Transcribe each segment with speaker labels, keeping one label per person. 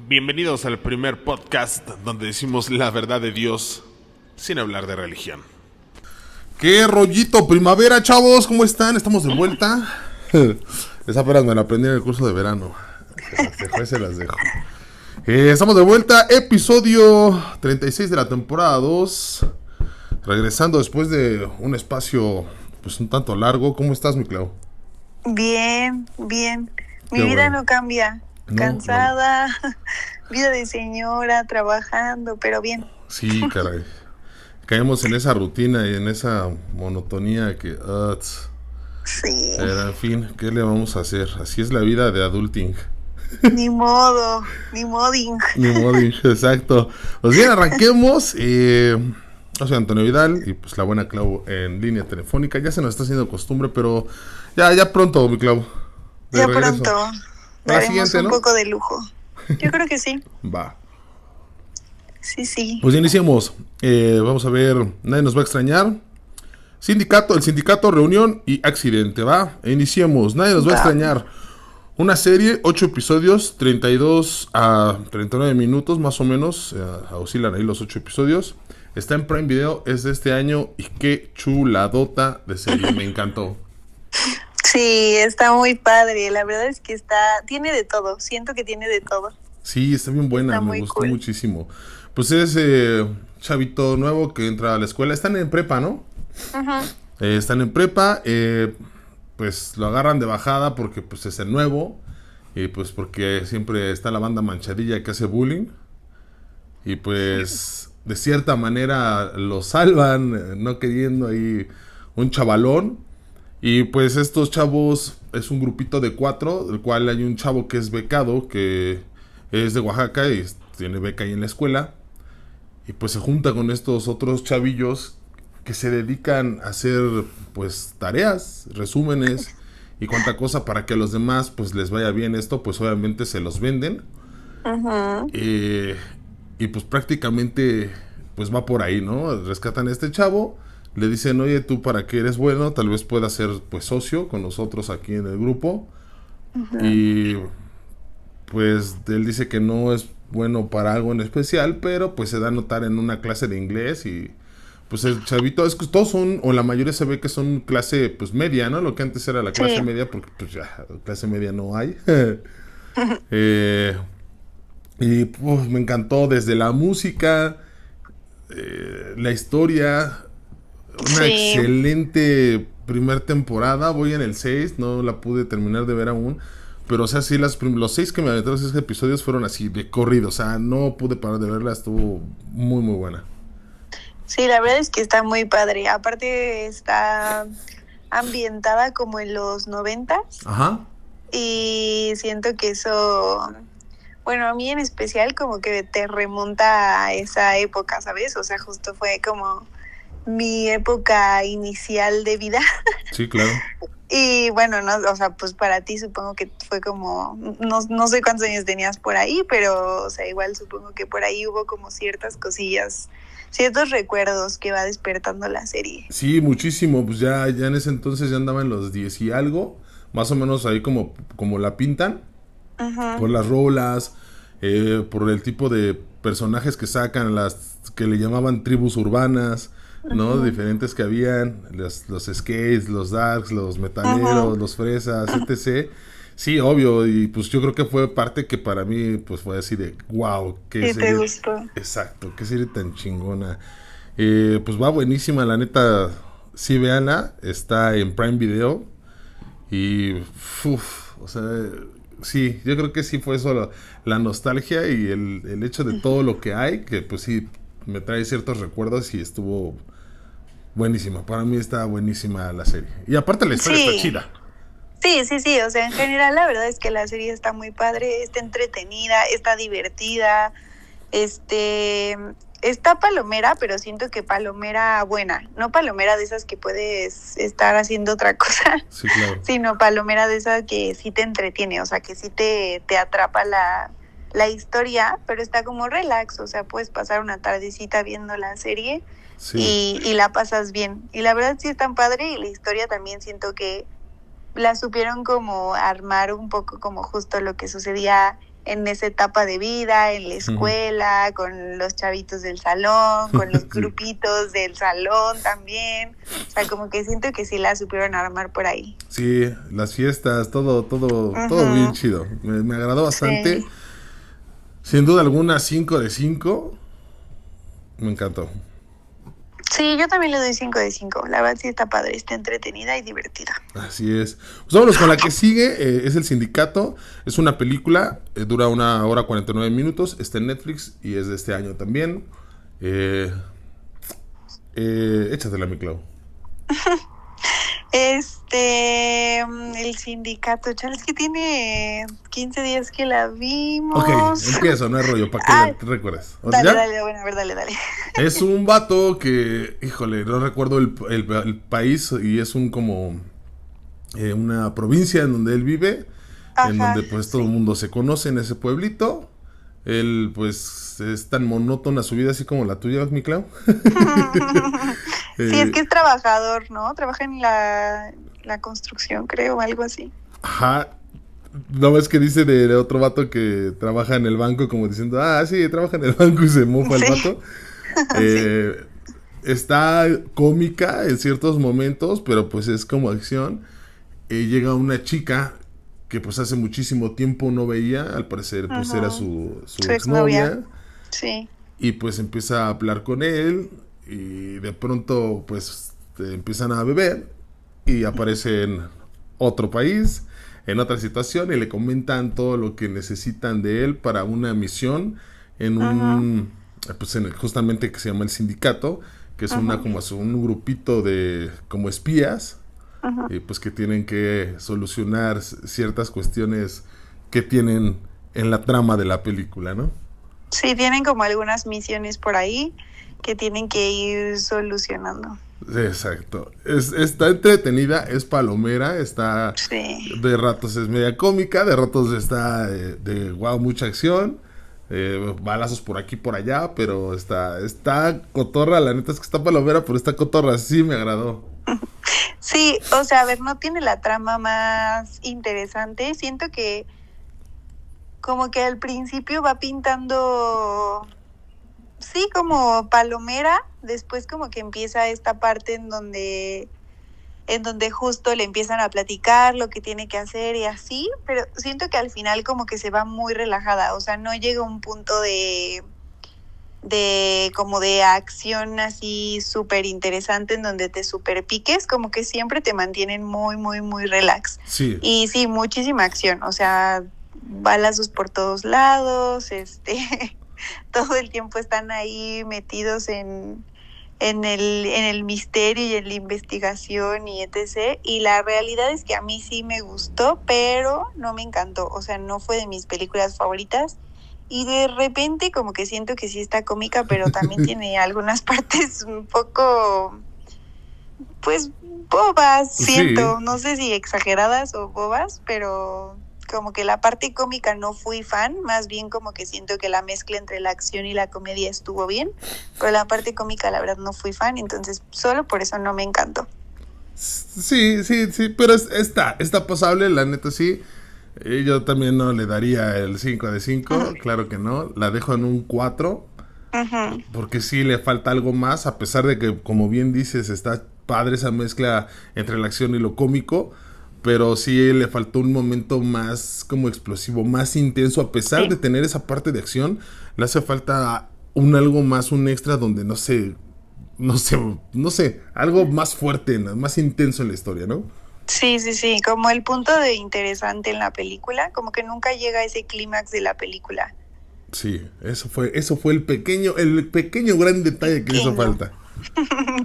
Speaker 1: Bienvenidos al primer podcast donde decimos la verdad de Dios sin hablar de religión.
Speaker 2: ¡Qué rollito primavera, chavos! ¿Cómo están? Estamos de vuelta. Esa apenas me la aprendí en el curso de verano. Se las dejo. Estamos de vuelta, episodio 36 de la temporada 2. Regresando después de un espacio pues un tanto largo. ¿Cómo estás, mi Clau?
Speaker 3: Bien. Mi vida no cambia. Cansada, vida de señora, trabajando, pero bien.
Speaker 2: Sí, caray. Caemos en esa rutina y en esa monotonía que...
Speaker 3: sí.
Speaker 2: Pero en fin, ¿qué le vamos a hacer? Así es la vida de adulting.
Speaker 3: Ni modo, ni modding.
Speaker 2: Ni modding, exacto. Pues bien, arranquemos. Yo soy Antonio Vidal y pues la buena Clau en línea telefónica. Ya se nos está haciendo costumbre, pero ya pronto, mi Clau.
Speaker 3: Ya regreso. Pronto. Daremos un poco de lujo. Yo creo que sí.
Speaker 2: Va.
Speaker 3: Sí.
Speaker 2: Pues iniciemos. Vamos a ver, nadie nos va a extrañar. El sindicato, reunión y accidente, ¿va? Iniciemos, nadie nos va a extrañar. Una serie, 8 episodios, 32 a 39 minutos más o menos. Oscilan ahí los 8 episodios. Está en Prime Video, es de este año y qué chuladota de serie, me encantó.
Speaker 3: Sí, está muy padre, la verdad es que tiene de todo, siento que tiene de todo.
Speaker 2: Sí, está bien buena, me gustó muchísimo. Pues es chavito nuevo que entra a la escuela, están en prepa, ¿no?
Speaker 3: Ajá.
Speaker 2: Están en prepa, pues lo agarran de bajada porque pues es el nuevo, y pues porque siempre está la banda manchadilla que hace bullying, y pues de cierta manera lo salvan, no queriendo ahí un chavalón. Y pues estos chavos es un grupito de 4, del cual hay un chavo que es becado, que es de Oaxaca y tiene beca ahí en la escuela. Y pues se junta con estos otros chavillos que se dedican a hacer pues tareas, resúmenes y cuanta cosa para que a los demás pues les vaya bien esto, pues obviamente se los venden.
Speaker 3: Uh-huh.
Speaker 2: Y pues prácticamente pues va por ahí, ¿no? Rescatan a este chavo. Le dicen, oye, tú para qué eres bueno, tal vez puedas ser pues socio con nosotros aquí en el grupo. Uh-huh. Y pues él dice que no es bueno para algo en especial, pero pues se da a notar en una clase de inglés y pues el chavito, es que todos son, o la mayoría se ve que son clase pues media, ¿no? Lo que antes era la clase media, porque pues ya clase media no hay. Y pues me encantó desde la música, la historia. Una excelente primer temporada. Voy en el 6, no la pude terminar de ver aún. Pero o sea, sí, los 6 que me aventaron, los 6 episodios fueron así, de corrido. O sea, no pude parar de verla, estuvo muy, muy buena.
Speaker 3: Sí, la verdad es que está muy padre. Aparte está ambientada como en los 90.
Speaker 2: Ajá.
Speaker 3: Y siento que eso... Bueno, a mí en especial como que te remonta a esa época, ¿sabes? O sea, justo fue como... mi época inicial de vida.
Speaker 2: Sí, claro.
Speaker 3: Y bueno, no, o sea, pues para ti supongo que fue como, no sé cuántos años tenías por ahí, pero, o sea, igual supongo que por ahí hubo como ciertas cosillas, ciertos recuerdos que va despertando la serie.
Speaker 2: Sí, muchísimo, pues ya en ese entonces ya andaba en los 10 y algo, más o menos ahí como la pintan, uh-huh. Por las rolas, por el tipo de personajes que sacan, las que le llamaban tribus urbanas, ¿no? Uh-huh. Diferentes que habían, los skates, los darks, los metaleros, uh-huh. Los fresas, etc. Sí, obvio, y pues yo creo que fue parte que para mí pues fue así de wow, qué serie.
Speaker 3: ¿Te gustó?
Speaker 2: Exacto, qué serie tan chingona. Pues va buenísima, la neta, sí, véanla, está en Prime Video y o sea, sí, yo creo que sí fue eso la nostalgia y el hecho de todo lo que hay, que pues sí me trae ciertos recuerdos y estuvo buenísima. Para mí está buenísima la serie. Y aparte la historia está chida.
Speaker 3: Sí. O sea, en general la verdad es que la serie está muy padre, está entretenida, está divertida, está palomera, pero siento que palomera buena, no palomera de esas que puedes estar haciendo otra cosa,
Speaker 2: sí, claro.
Speaker 3: Sino palomera de esas que sí te entretiene, o sea, que sí te atrapa la historia, pero está como relax, o sea, puedes pasar una tardecita viendo la serie y la pasas bien. Y la verdad sí es tan padre y la historia también siento que la supieron como armar un poco como justo lo que sucedía en esa etapa de vida, en la escuela, con los chavitos del salón, con los grupitos del salón también. O sea, como que siento que sí la supieron armar por ahí.
Speaker 2: Sí, las fiestas, todo bien chido. Me agradó bastante.
Speaker 3: Sí.
Speaker 2: Sin duda alguna, 5 de 5. Me encantó.
Speaker 3: Sí, yo también le doy 5 de 5. La verdad sí está padre, está entretenida y divertida.
Speaker 2: Así es. Pues vámonos con la que sigue. Es El Sindicato. Es una película. Dura 1 hora 49 minutos. Está en Netflix y es de este año también. Échatela, mi Clau.
Speaker 3: El Sindicato, Charles, que tiene 15 días que la vimos.
Speaker 2: Ok, empiezo, no hay rollo, para que te recuerdes.
Speaker 3: Dale, bueno, a ver, dale.
Speaker 2: Es un vato que, híjole, no recuerdo el país y es como una provincia en donde él vive,
Speaker 3: Ajá,
Speaker 2: en donde pues todo el mundo se conoce en ese pueblito. Él pues es tan monótona su vida así como la tuya, mi Clau.
Speaker 3: Sí, es que es trabajador, ¿no? Trabaja en la construcción, creo, o algo así.
Speaker 2: Ajá. ¿No ves que dice de otro vato que trabaja en el banco como diciendo, sí, trabaja en el banco y se mofa el vato? Sí. Está cómica en ciertos momentos, pero pues es como acción. Llega una chica que pues hace muchísimo tiempo no veía, al parecer pues era su exnovia.
Speaker 3: Sí.
Speaker 2: Y pues empieza a hablar con él y de pronto pues empiezan a beber y aparece en otro país, en otra situación, y le comentan todo lo que necesitan de él para una misión en pues justamente que se llama El Sindicato, que es un grupito de como espías, y pues que tienen que solucionar ciertas cuestiones que tienen en la trama de la película, ¿no?
Speaker 3: Sí, tienen como algunas misiones por ahí que tienen que ir solucionando.
Speaker 2: Exacto. Está entretenida, es palomera, está...
Speaker 3: Sí.
Speaker 2: De ratos es media cómica, de ratos está de wow, mucha acción, balazos por aquí por allá, pero está cotorra, la neta es que está palomera, pero está cotorra, sí me agradó.
Speaker 3: Sí, o sea, a ver, no tiene la trama más interesante, siento que como que al principio va pintando, sí, como palomera, después como que empieza esta parte en donde justo le empiezan a platicar lo que tiene que hacer y así, pero siento que al final como que se va muy relajada, o sea, no llega a un punto de como de acción así súper interesante en donde te súper piques, como que siempre te mantienen muy, muy, muy relax.
Speaker 2: Sí.
Speaker 3: Y sí, muchísima acción, o sea, balazos por todos lados, todo el tiempo están ahí metidos en el misterio y en la investigación y etc. Y la realidad es que a mí sí me gustó, pero no me encantó, o sea, no fue de mis películas favoritas. Y de repente como que siento que sí está cómica, pero también tiene algunas partes un poco, pues, bobas, siento. Sí. No sé si exageradas o bobas, pero como que la parte cómica no fui fan, más bien como que siento que la mezcla entre la acción y la comedia estuvo bien, pero la parte cómica la verdad no fui fan, entonces solo por eso no me encantó.
Speaker 2: Sí, pero está pasable, la neta sí. Yo también no le daría el 5 de 5, claro que no. La dejo en un 4, porque sí le falta algo más, a pesar de que, como bien dices, está padre esa mezcla entre la acción y lo cómico, pero sí le faltó un momento más como explosivo, más intenso, a pesar de tener esa parte de acción, le hace falta algo más, un extra donde no sé, algo más fuerte, más intenso en la historia, ¿no?
Speaker 3: Sí, como el punto de interesante en la película, como que nunca llega a ese clímax de la película.
Speaker 2: Sí, eso fue el pequeño gran detalle que hizo falta.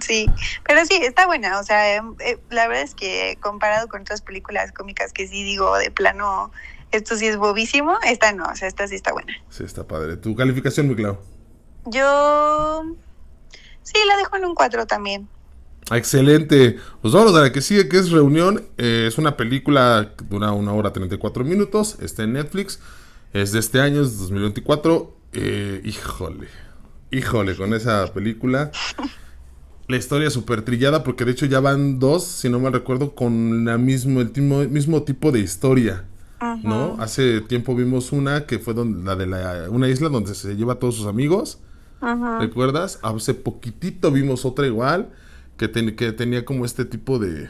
Speaker 3: Sí, pero sí, está buena, o sea, la verdad es que comparado con otras películas cómicas que sí digo de plano, esto sí es bobísimo, esta no, o sea, esta sí está buena.
Speaker 2: Sí, está padre. ¿Tu calificación, muy claro?
Speaker 3: Yo sí, la dejo en un 4 también.
Speaker 2: Excelente. Pues vamos a la que sigue, que es Reunión. Es una película que dura 1 hora 34 minutos. Está en Netflix. Es de este año, es 2024. Híjole, con esa película. La historia es súper trillada porque de hecho ya van 2, si no mal recuerdo, con el mismo tipo de historia. ¿no? Hace tiempo vimos una que fue una isla donde se lleva a todos sus amigos. ¿Recuerdas? Hace poquitito vimos otra igual que tenía como este tipo de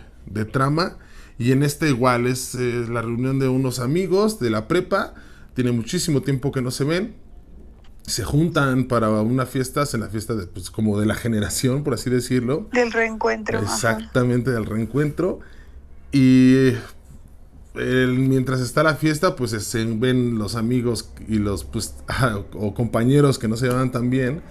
Speaker 2: trama. Y en esta igual es la reunión de unos amigos de la prepa. Tiene muchísimo tiempo que no se ven. Se juntan para una fiesta, en la fiesta pues, como de la generación, por así decirlo.
Speaker 3: Del reencuentro.
Speaker 2: Exactamente, del reencuentro. Y mientras está la fiesta, pues se ven los amigos y los pues, o compañeros que no se llevan tan bien.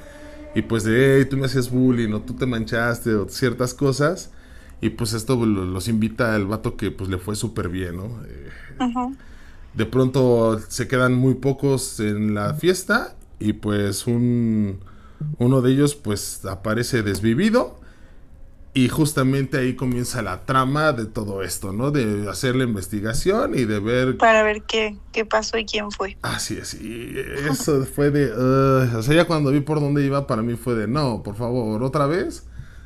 Speaker 2: Y pues de, hey, tú me hacías bullying, o tú te manchaste, o ciertas cosas. Y pues esto los invita al vato que pues le fue súper bien, ¿no? De pronto se quedan muy pocos en la fiesta. Y pues uno de ellos pues aparece desvivido. Y justamente ahí comienza la trama de todo esto, ¿no? De hacer la investigación y de ver...
Speaker 3: Para ver qué pasó y quién fue.
Speaker 2: Así es, y eso fue de... o sea, ya cuando vi por dónde iba, para mí fue de, no, por favor, otra vez.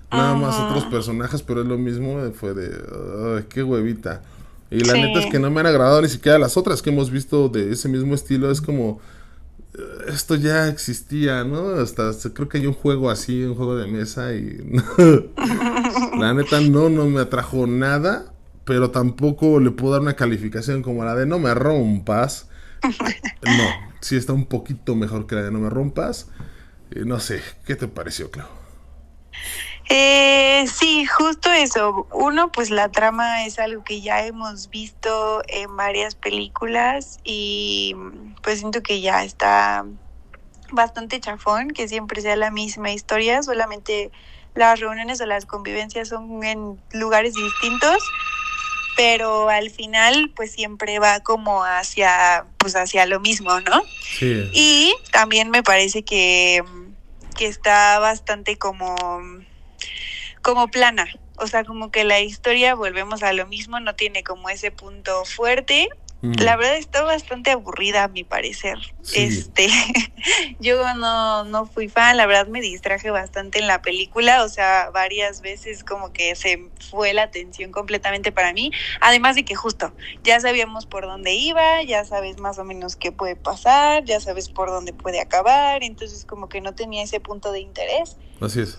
Speaker 2: Nada más otros personajes, pero es lo mismo, fue de, qué huevita. Y la neta es que no me han agradado ni siquiera las otras que hemos visto de ese mismo estilo, es como... esto ya existía, ¿no? Hasta creo que hay un juego así, un juego de mesa y... la neta no me atrajo nada, pero tampoco le puedo dar una calificación como la de No me rompas. No, sí está un poquito mejor que la de No me rompas. No sé, ¿qué te pareció, Clau?
Speaker 3: Sí, justo eso. Uno, pues la trama es algo que ya hemos visto en varias películas y pues siento que ya está bastante chafón, que siempre sea la misma historia, solamente las reuniones o las convivencias son en lugares distintos, pero al final pues siempre va como hacia lo mismo, ¿no?
Speaker 2: Sí.
Speaker 3: Y también me parece que está bastante como plana, o sea, como que la historia, volvemos a lo mismo, no tiene como ese punto fuerte. La verdad está bastante aburrida a mi parecer.
Speaker 2: Sí.
Speaker 3: Yo no fui fan, la verdad me distraje bastante en la película, o sea, varias veces como que se fue la atención completamente para mí, además de que justo ya sabíamos por dónde iba, ya sabes más o menos qué puede pasar, ya sabes por dónde puede acabar, entonces como que no tenía ese punto de interés.
Speaker 2: Así es.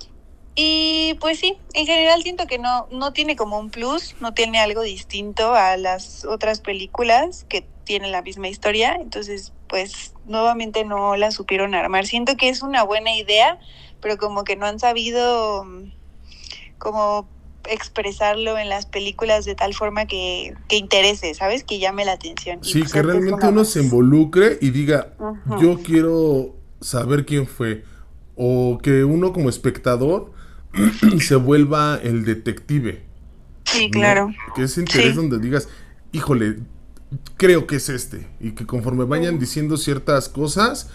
Speaker 3: Y pues sí, en general siento que no tiene como un plus, no tiene algo distinto a las otras películas que tienen la misma historia, entonces pues nuevamente no la supieron armar. Siento que es una buena idea, pero como que no han sabido como expresarlo en las películas de tal forma que interese, ¿sabes? Que llame la atención.
Speaker 2: Sí,
Speaker 3: pues
Speaker 2: que realmente uno se involucre y diga, yo quiero saber quién fue, o que uno como espectador se vuelva el detective.
Speaker 3: Sí, claro.
Speaker 2: ¿No? Que ese interés donde digas, híjole, creo que es este. Y que conforme vayan diciendo ciertas cosas,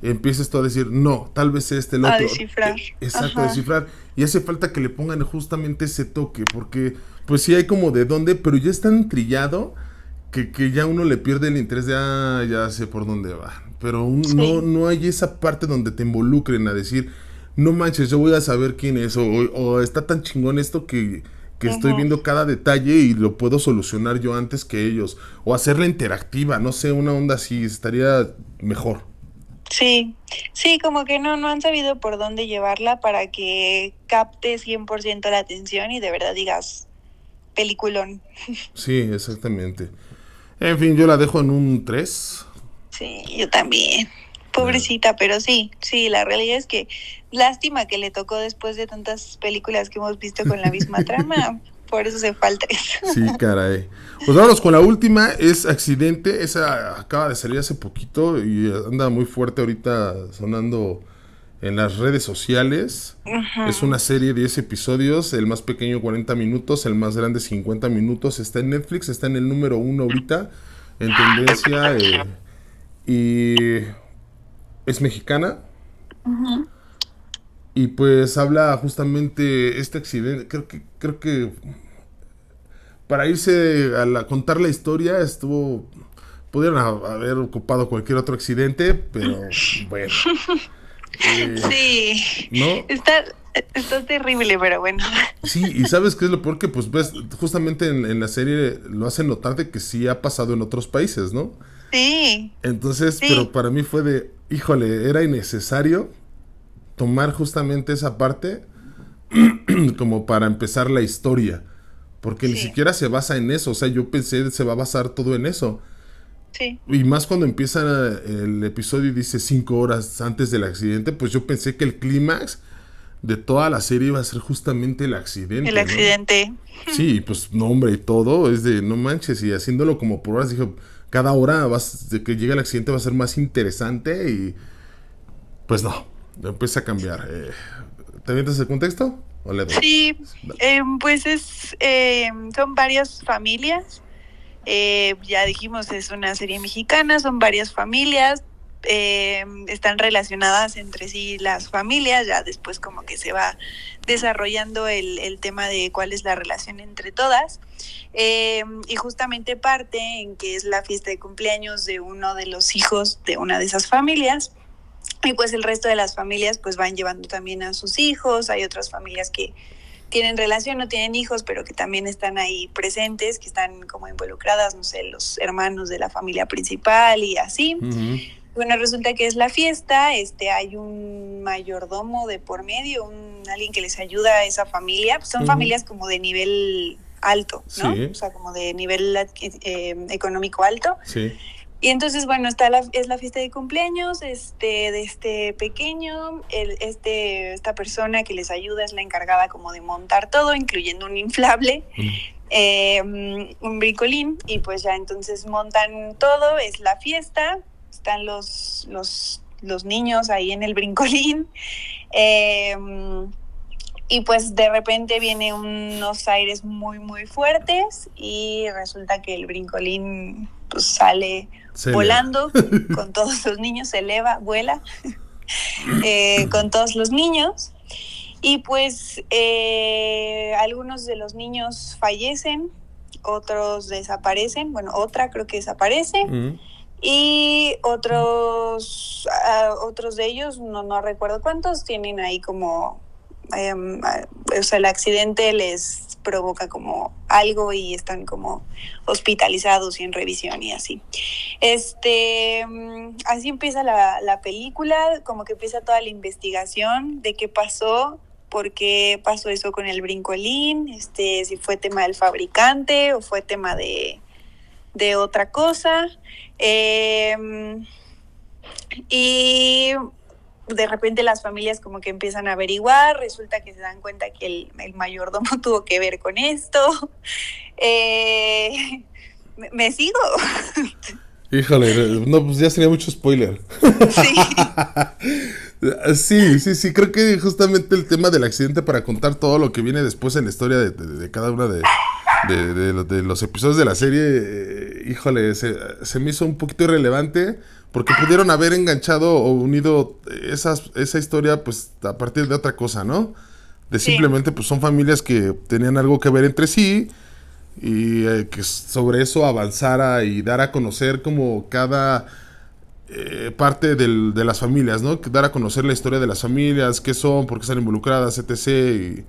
Speaker 2: empieces tú a decir, no, tal vez el otro.
Speaker 3: A descifrar.
Speaker 2: Exacto, a descifrar. Y hace falta que le pongan justamente ese toque, porque pues sí hay como de dónde, pero ya es tan trillado que ya uno le pierde el interés de, ya sé por dónde va. Pero no hay esa parte donde te involucren a decir, no manches, yo voy a saber quién es, o está tan chingón esto que estoy viendo cada detalle y lo puedo solucionar yo antes que ellos, o hacerla interactiva, no sé, una onda así, estaría mejor.
Speaker 3: Sí, como que no han sabido por dónde llevarla para que capte 100% la atención y de verdad digas, peliculón.
Speaker 2: Sí, exactamente. En fin, yo la dejo en un 3.
Speaker 3: Sí, yo también. Pobrecita, pero sí, la realidad es que lástima que le tocó después de tantas películas que hemos visto con la misma trama, por eso se fue al 3.
Speaker 2: Sí, caray. Pues vámonos con la última, es Accidente, esa acaba de salir hace poquito y anda muy fuerte ahorita sonando en las redes sociales. Es una serie de 10 episodios, el más pequeño 40 minutos, el más grande 50 minutos, está en Netflix, está en el número 1 ahorita, en tendencia, y es mexicana. Y pues habla justamente este accidente, creo que para irse a contar la historia pudieron haber ocupado cualquier otro accidente, pero bueno.
Speaker 3: Sí,
Speaker 2: ¿no?
Speaker 3: Está terrible, pero bueno.
Speaker 2: Sí, y ¿sabes qué es lo peor? Que pues ves, justamente en la serie lo hacen notar de que sí ha pasado en otros países, ¿no?
Speaker 3: Sí.
Speaker 2: Entonces,
Speaker 3: Sí.
Speaker 2: pero para mí fue de, híjole, era innecesario tomar justamente esa parte como para empezar la historia. Porque ni
Speaker 3: Sí.
Speaker 2: siquiera se basa en eso. O sea, yo pensé se va a basar todo en eso.
Speaker 3: Sí.
Speaker 2: Y más cuando empieza el episodio y dice 5 horas antes del accidente, pues yo pensé que el clímax de toda la serie iba a ser justamente el accidente,
Speaker 3: El
Speaker 2: ¿no?
Speaker 3: accidente.
Speaker 2: Sí, pues nombre y todo, es de no manches, y haciéndolo como por horas, dije, cada hora de que llegue el accidente va a ser más interesante y pues no, empieza a cambiar. ¿Te avientas el contexto? ¿O le doy?
Speaker 3: Sí, pues son varias familias. Ya dijimos, es una serie mexicana, son varias familias. Están relacionadas entre sí las familias, ya después como que se va desarrollando el tema de cuál es la relación entre todas. Y justamente parte en que es la fiesta de cumpleaños de uno de los hijos de una de esas familias. Y pues el resto de las familias pues van llevando también a sus hijos. Hay otras familias que tienen relación, no tienen hijos, pero que también están ahí presentes, que están como involucradas, no sé, los hermanos de la familia principal y así.
Speaker 2: Uh-huh.
Speaker 3: Bueno, resulta que es la fiesta, hay un mayordomo de por medio, alguien que les ayuda a esa familia. Pues son familias como de nivel alto, ¿no?
Speaker 2: Sí.
Speaker 3: O sea, como de nivel económico alto.
Speaker 2: Sí.
Speaker 3: Y entonces, bueno, es la fiesta de cumpleaños de este pequeño. Esta persona que les ayuda es la encargada como de montar todo, incluyendo un inflable, un brincolín. Y pues ya entonces montan todo, es la fiesta. Están los niños ahí en el brincolín. Y pues de repente vienen unos aires muy, muy fuertes y resulta que el brincolín pues sale volando con todos los niños, se eleva, vuela con todos los niños. Y pues algunos de los niños fallecen, otros desaparecen, bueno, otra creo que desaparece. Uh-huh. Y otros de ellos, no recuerdo cuántos, tienen ahí como, o sea, el accidente les provoca como algo y están como hospitalizados y en revisión y así. Así empieza la película, como que empieza toda la investigación de qué pasó, por qué pasó eso con el brincolín, si fue tema del fabricante o fue tema de otra cosa. Y de repente las familias como que empiezan a averiguar, resulta que se dan cuenta que el mayordomo tuvo que ver con esto. ¿Me sigo?
Speaker 2: Híjole, no, pues ya sería mucho spoiler. Sí, creo que justamente el tema del accidente para contar todo lo que viene después en la historia de cada una de los episodios de la serie, híjole, se me hizo un poquito irrelevante porque pudieron haber enganchado o unido esa historia pues a partir de otra cosa, ¿no? De simplemente pues son familias que tenían algo que ver entre sí y que sobre eso avanzara y dar a conocer como cada parte de las familias, ¿no? Dar a conocer la historia de las familias, qué son, por qué están involucradas, etc.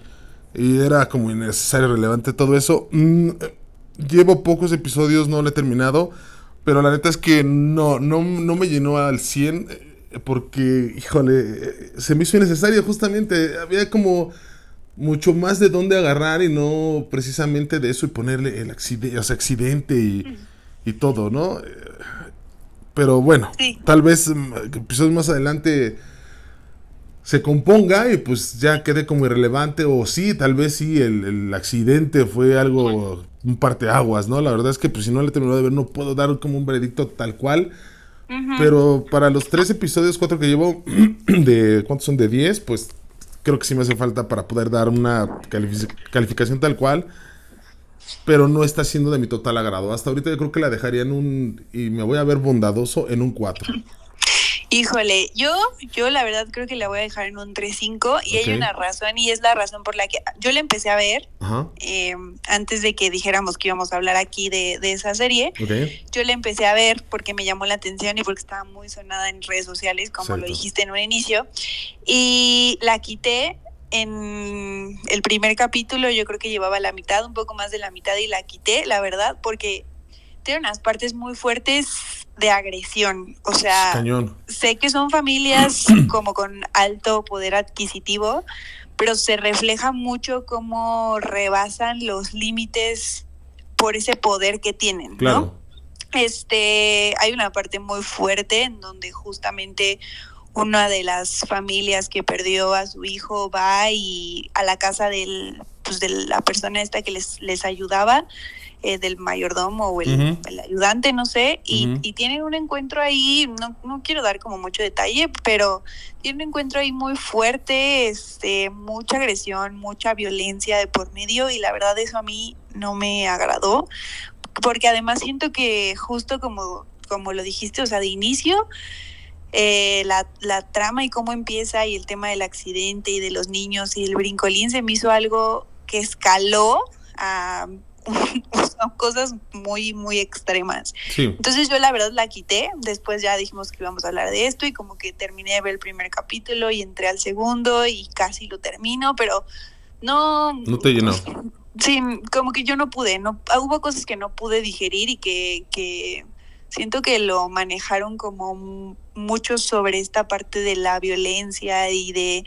Speaker 2: Y era como innecesario, relevante todo eso. Llevo pocos episodios, no lo he terminado, pero la neta es que no me llenó al 100 porque, híjole, se me hizo innecesario justamente. Había como mucho más de dónde agarrar y no precisamente de eso y ponerle el accidente y todo, ¿no? Pero bueno, sí. Tal vez episodios más adelante se componga y pues ya quede como irrelevante, o sí, tal vez sí, el accidente fue algo, un parteaguas, ¿no? La verdad es que pues si no le terminó de ver no puedo dar como un veredicto tal cual, pero para los 3 episodios, 4 que llevo, de ¿cuántos son? De 10, pues creo que sí me hace falta para poder dar una calificación tal cual, pero no está siendo de mi total agrado. Hasta ahorita yo creo que la dejaría y me voy a ver bondadoso, en un 4.
Speaker 3: Híjole, yo la verdad creo que la voy a dejar en un 3.5 y hay una razón, y es la razón por la que yo la empecé a ver antes de que dijéramos que íbamos a hablar aquí de esa serie. Yo la empecé a ver porque me llamó la atención y porque estaba muy sonada en redes sociales, como lo dijiste en un inicio, y la quité en el primer capítulo yo creo que llevaba la mitad, un poco más de la mitad, y la quité, la verdad, porque tiene unas partes muy fuertes de agresión. O sea,
Speaker 2: Cañón.
Speaker 3: Sé que son familias como con alto poder adquisitivo, pero se refleja mucho cómo rebasan los límites por ese poder que tienen, ¿no?
Speaker 2: Claro.
Speaker 3: Hay una parte muy fuerte en donde justamente una de las familias que perdió a su hijo va y a la casa de la persona esta que les ayudaba, del mayordomo o el ayudante, no sé, y tienen un encuentro ahí, no quiero dar como mucho detalle, pero tienen un encuentro ahí muy fuerte, mucha agresión, mucha violencia de por medio, y la verdad eso a mí no me agradó, porque además siento que justo como lo dijiste, o sea, de inicio, la trama y cómo empieza y el tema del accidente y de los niños y el brincolín se me hizo algo que escaló a cosas muy, muy extremas.
Speaker 2: Sí.
Speaker 3: Entonces yo la verdad la quité, después ya dijimos que íbamos a hablar de esto y como que terminé de ver el primer capítulo y entré al segundo y casi lo termino, pero no
Speaker 2: te llenó.
Speaker 3: Sí, como que yo no pude, hubo cosas que no pude digerir y que siento que lo manejaron como mucho sobre esta parte de la violencia y de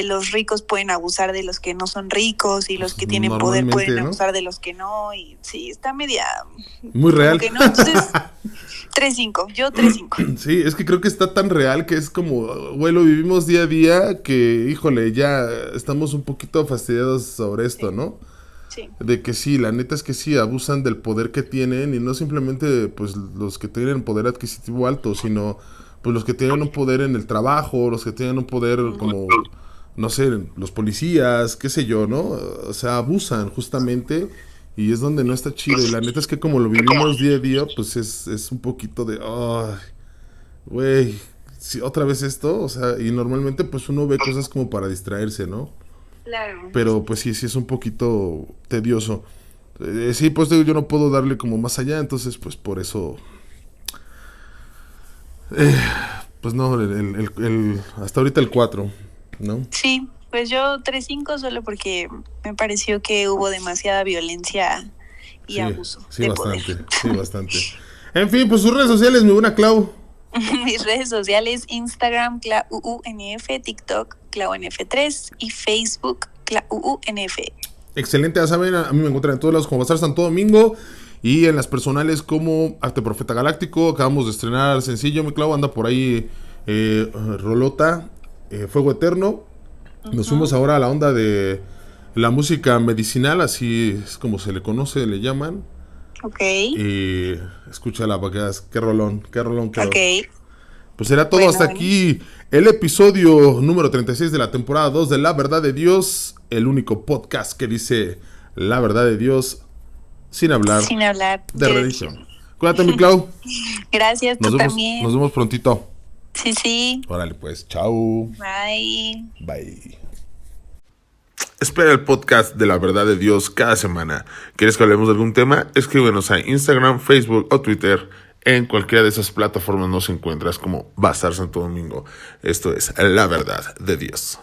Speaker 3: los ricos pueden abusar de los que no son ricos y los que tienen poder pueden abusar de los que no, y sí, está media...
Speaker 2: Muy real.
Speaker 3: Que no, entonces 3-5, yo 3-5.
Speaker 2: Sí, es que creo que está tan real que es como, güey, lo vivimos día a día que, híjole, ya estamos un poquito fastidiados sobre esto, ¿no?
Speaker 3: Sí.
Speaker 2: De que sí, la neta es que sí, abusan del poder que tienen, y no simplemente pues los que tienen poder adquisitivo alto, sino pues los que tienen un poder en el trabajo, los que tienen un poder como, no sé, los policías, qué sé yo, ¿no? O sea, abusan justamente, y es donde no está chido, y la neta es que como lo vivimos día a día, pues es un poquito de, ay, güey, sí, otra vez esto, o sea, y normalmente pues uno ve cosas como para distraerse, ¿no?
Speaker 3: Claro.
Speaker 2: Pero pues sí es un poquito tedioso. Sí, pues yo no puedo darle como más allá, entonces pues por eso... pues no, hasta ahorita el 4, ¿no?
Speaker 3: Sí, pues yo 3-5 solo porque me pareció que hubo demasiada violencia y abuso de
Speaker 2: bastante,
Speaker 3: poder.
Speaker 2: Sí, bastante. En fin, pues sus redes sociales, mi buena Clau.
Speaker 3: Mis redes sociales, Instagram, ClauUNF, TikTok, ClauNF3 y Facebook, ClauUNF.
Speaker 2: Excelente, ya saben, a mí me encuentran en todos lados como Bazar Santo Domingo, y en las personales como Arte Profeta Galáctico. Acabamos de estrenar sencillo, mi Clau, anda por ahí rolota, Fuego Eterno. Nos fuimos ahora a la onda de la música medicinal, así es como se le conoce, le llaman.
Speaker 3: Ok.
Speaker 2: Y escúchala para que veas qué rolón.
Speaker 3: Ok.
Speaker 2: Pues será todo hasta aquí el episodio número 36 de la temporada 2 de La Verdad de Dios, el único podcast que dice la verdad de Dios sin hablar de religión. Cuídate, mi Clau.
Speaker 3: Gracias, tú también.
Speaker 2: Nos vemos prontito.
Speaker 3: Sí.
Speaker 2: Órale, pues, chao.
Speaker 3: Bye.
Speaker 1: Espera el podcast de La Verdad de Dios cada semana. ¿Quieres que hablemos de algún tema? Escríbenos a Instagram, Facebook o Twitter. En cualquiera de esas plataformas nos encuentras como Bazar Santo Domingo. Esto es La Verdad de Dios.